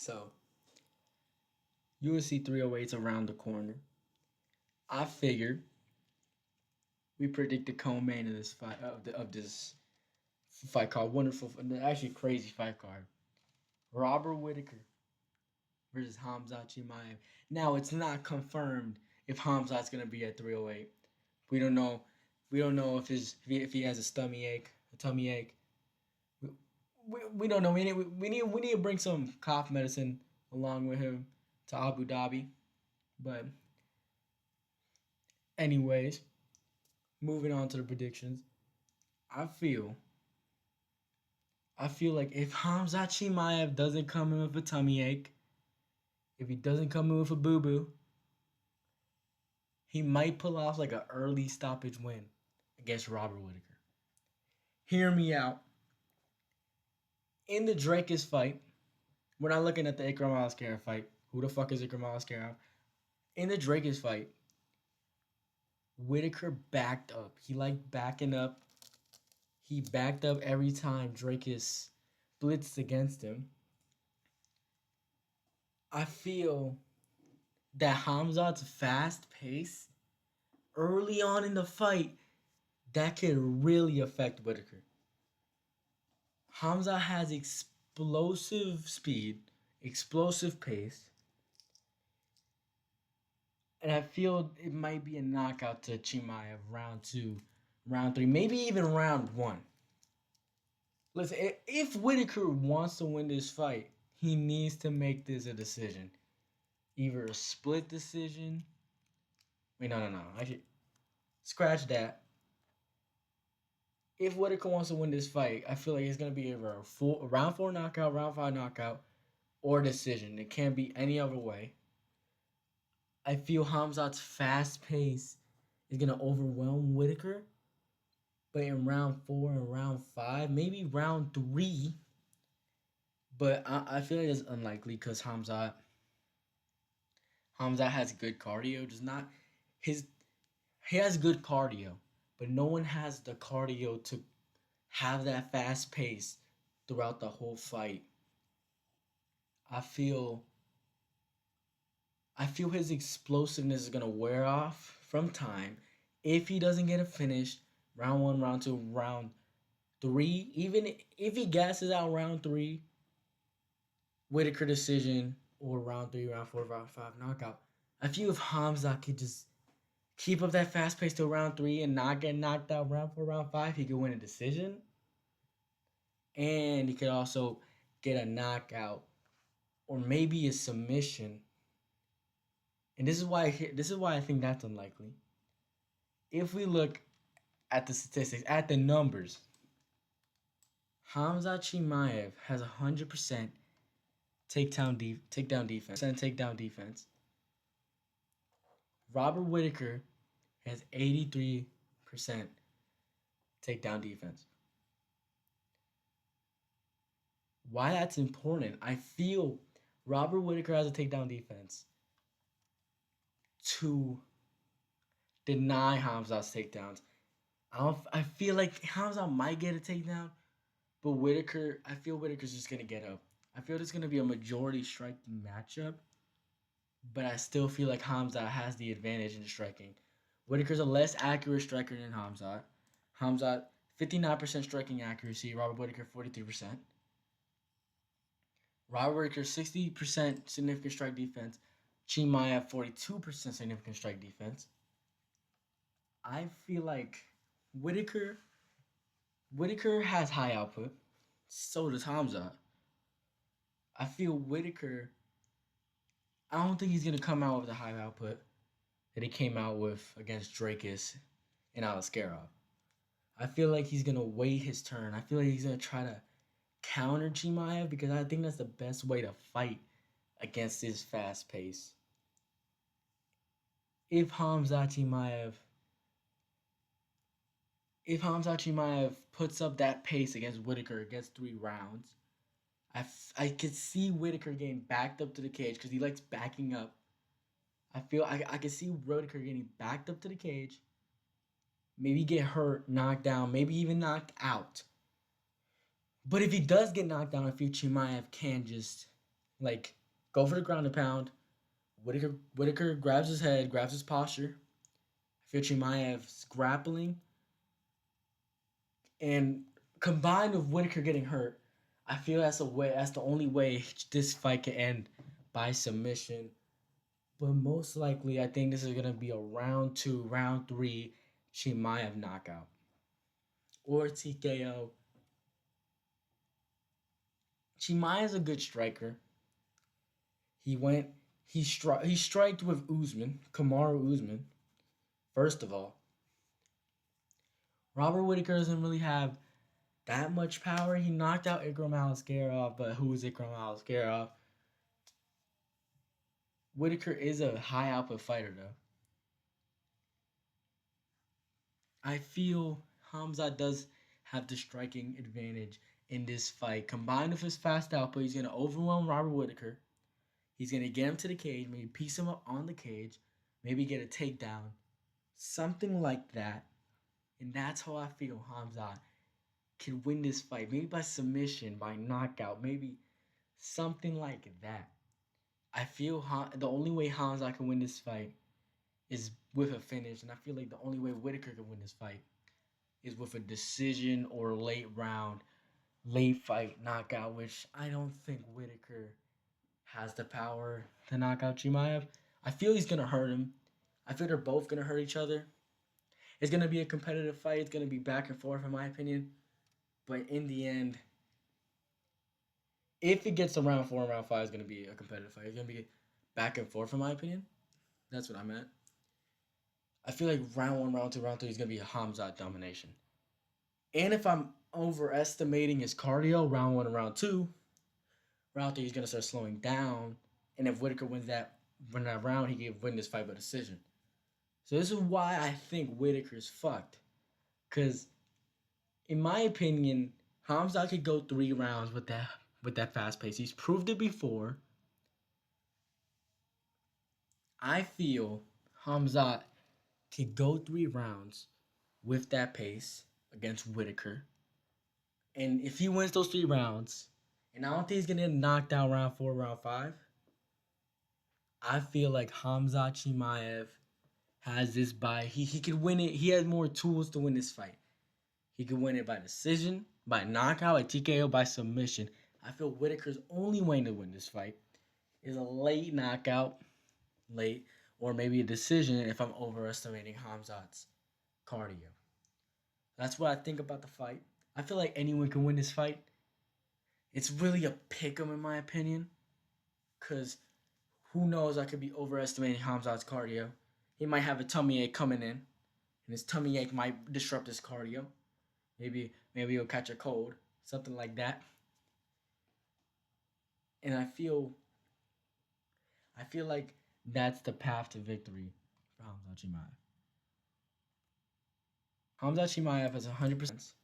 So, UFC 308's around the corner. I figured we predict the co-main of this fight of this fight card. Wonderful, actually crazy fight card. Robert Whittaker versus Hamza Chimaev. Now it's not confirmed if Hamza's gonna be at 308. We don't know. We don't know if he has a tummy ache. We don't know. We need to bring some cough medicine along with him to Abu Dhabi. But anyways, moving on to the predictions. I feel I feel like if Hamza Chimaev doesn't come in with a tummy ache, if he doesn't come in with a boo boo, he might pull off like an early stoppage win against Robert Whittaker. Hear me out. In the Drakus fight, we're not looking at the Ikram Alaskara fight. Who the fuck is Ikram Alaskara? In the Drakus fight, Whittaker backed up. He liked backing up. He backed up every time Drakus blitzed against him. I feel that Hamzat's fast pace early on in the fight that could really affect Whittaker. Hamza has explosive speed, explosive pace, and I feel it might be a knockout to Chimaev round two, round three, maybe even round one. Listen, if Whittaker wants to win this fight, he needs to make this a decision. Either a split decision. Wait, no. Actually, scratch that. If Whittaker wants to win this fight, I feel like it's gonna be either a round four knockout, round five knockout, or decision. It can't be any other way. I feel Hamzat's fast pace is gonna overwhelm Whittaker, but in round four and round five, maybe round three, but I feel like it's unlikely because Hamza has good cardio. Does not his he has good cardio, but no one has the cardio to have that fast pace throughout the whole fight. I feel I feel his explosiveness is gonna wear off from time if he doesn't get it finished. Round one, round two, round three. Even if he gasses out round three, Whittaker decision, or round three, round four, round five knockout. I feel if Hamza could just keep up that fast pace till round three and not get knocked out round four, round five, he could win a decision. And he could also get a knockout or maybe a submission. And this is why I think that's unlikely. If we look at the statistics, at the numbers, Hamza Chimaev has 100% takedown defense. Takedown defense. Robert Whittaker has 83% takedown defense. Why that's important? I feel Robert Whittaker has a takedown defense to deny Hamza's takedowns. I feel like Hamza might get a takedown, but I feel Whittaker's just gonna get up. I feel it's gonna be a majority striking matchup, but I still feel like Hamza has the advantage in striking. Whittaker's a less accurate striker than Hamza. Hamza 59% striking accuracy, Robert Whittaker 43%. Robert Whittaker 60% significant strike defense, Chimaev 42% significant strike defense. I feel like Whittaker Whittaker has high output. So does Hamza. I feel Whittaker. I don't think he's gonna come out with a high output that he came out with against Drakus and Alaskarov. I feel like he's gonna wait his turn. I feel like he's gonna try to counter Chimaev because I think that's the best way to fight against his fast pace. If Hamza Chimaev if Hamza Chimaev puts up that pace against Whittaker, gets 3 rounds, I could see Whittaker getting backed up to the cage because he likes backing up. I could see Whittaker getting backed up to the cage, maybe get hurt, knocked down, maybe even knocked out. But if he does get knocked down, I feel Chimaev can just Like, go for the ground and pound. Whittaker grabs his head, grabs his posture. I feel Chimaev's grappling, and combined with Whittaker getting hurt, I feel that's a way. That's the only way this fight can end by submission. But most likely, I think this is gonna be a round two, round three Chimaev knockout or TKO. Chimaev's a good striker. He went. He striked with Usman, Kamaru Usman. First of all, Robert Whittaker doesn't really have that much power. He knocked out Ikram Aliskerov, but who is Ikram Aliskerov? Whittaker is a high output fighter, though. I feel Hamza does have the striking advantage in this fight. Combined with his fast output, he's going to overwhelm Robert Whittaker. He's going to get him to the cage, maybe piece him up on the cage, maybe get a takedown, something like that. And that's how I feel Hamza can win this fight. Maybe by submission, by knockout, maybe something like that. I feel the only way Hamza can win this fight is with a finish, and I feel like the only way Whittaker can win this fight is with a decision or late round, late fight knockout, which I don't think Whittaker has the power to knock out Chimaev. I feel he's gonna hurt him. I feel they're both gonna hurt each other. It's gonna be a competitive fight. It's gonna be back and forth, in my opinion. But in the end, if it gets to round four and round five, it's gonna be a competitive fight. It's gonna be back and forth, in my opinion. That's what I meant. I feel like round one, round two, round three is gonna be a Hamzat domination. And if I'm overestimating his cardio, round one and round three he's gonna start slowing down. And if Whittaker win that round, he can win this fight by decision. So this is why I think Whittaker's fucked. Cause in my opinion, Hamzat could go 3 rounds with that fast pace. He's proved it before. I feel Hamzat could go 3 rounds with that pace against Whittaker. And if he wins those 3 rounds, and I don't think he's gonna get knocked out round four, round five, I feel like Hamza Chimaev has this by he could win it. He has more tools to win this fight. He could win it by decision, by knockout, by TKO, by submission. I feel Whittaker's only way to win this fight is a late knockout, late, or maybe a decision if I'm overestimating Hamzat's cardio. That's what I think about the fight. I feel like anyone can win this fight. It's really a pick 'em in my opinion, because who knows? I could be overestimating Hamzat's cardio. He might have a tummy ache coming in, and his tummy ache might disrupt his cardio. Maybe he'll catch a cold, something like that. And I feel like that's the path to victory for Hamza Chimaev. Hamza Chimaev has 100%.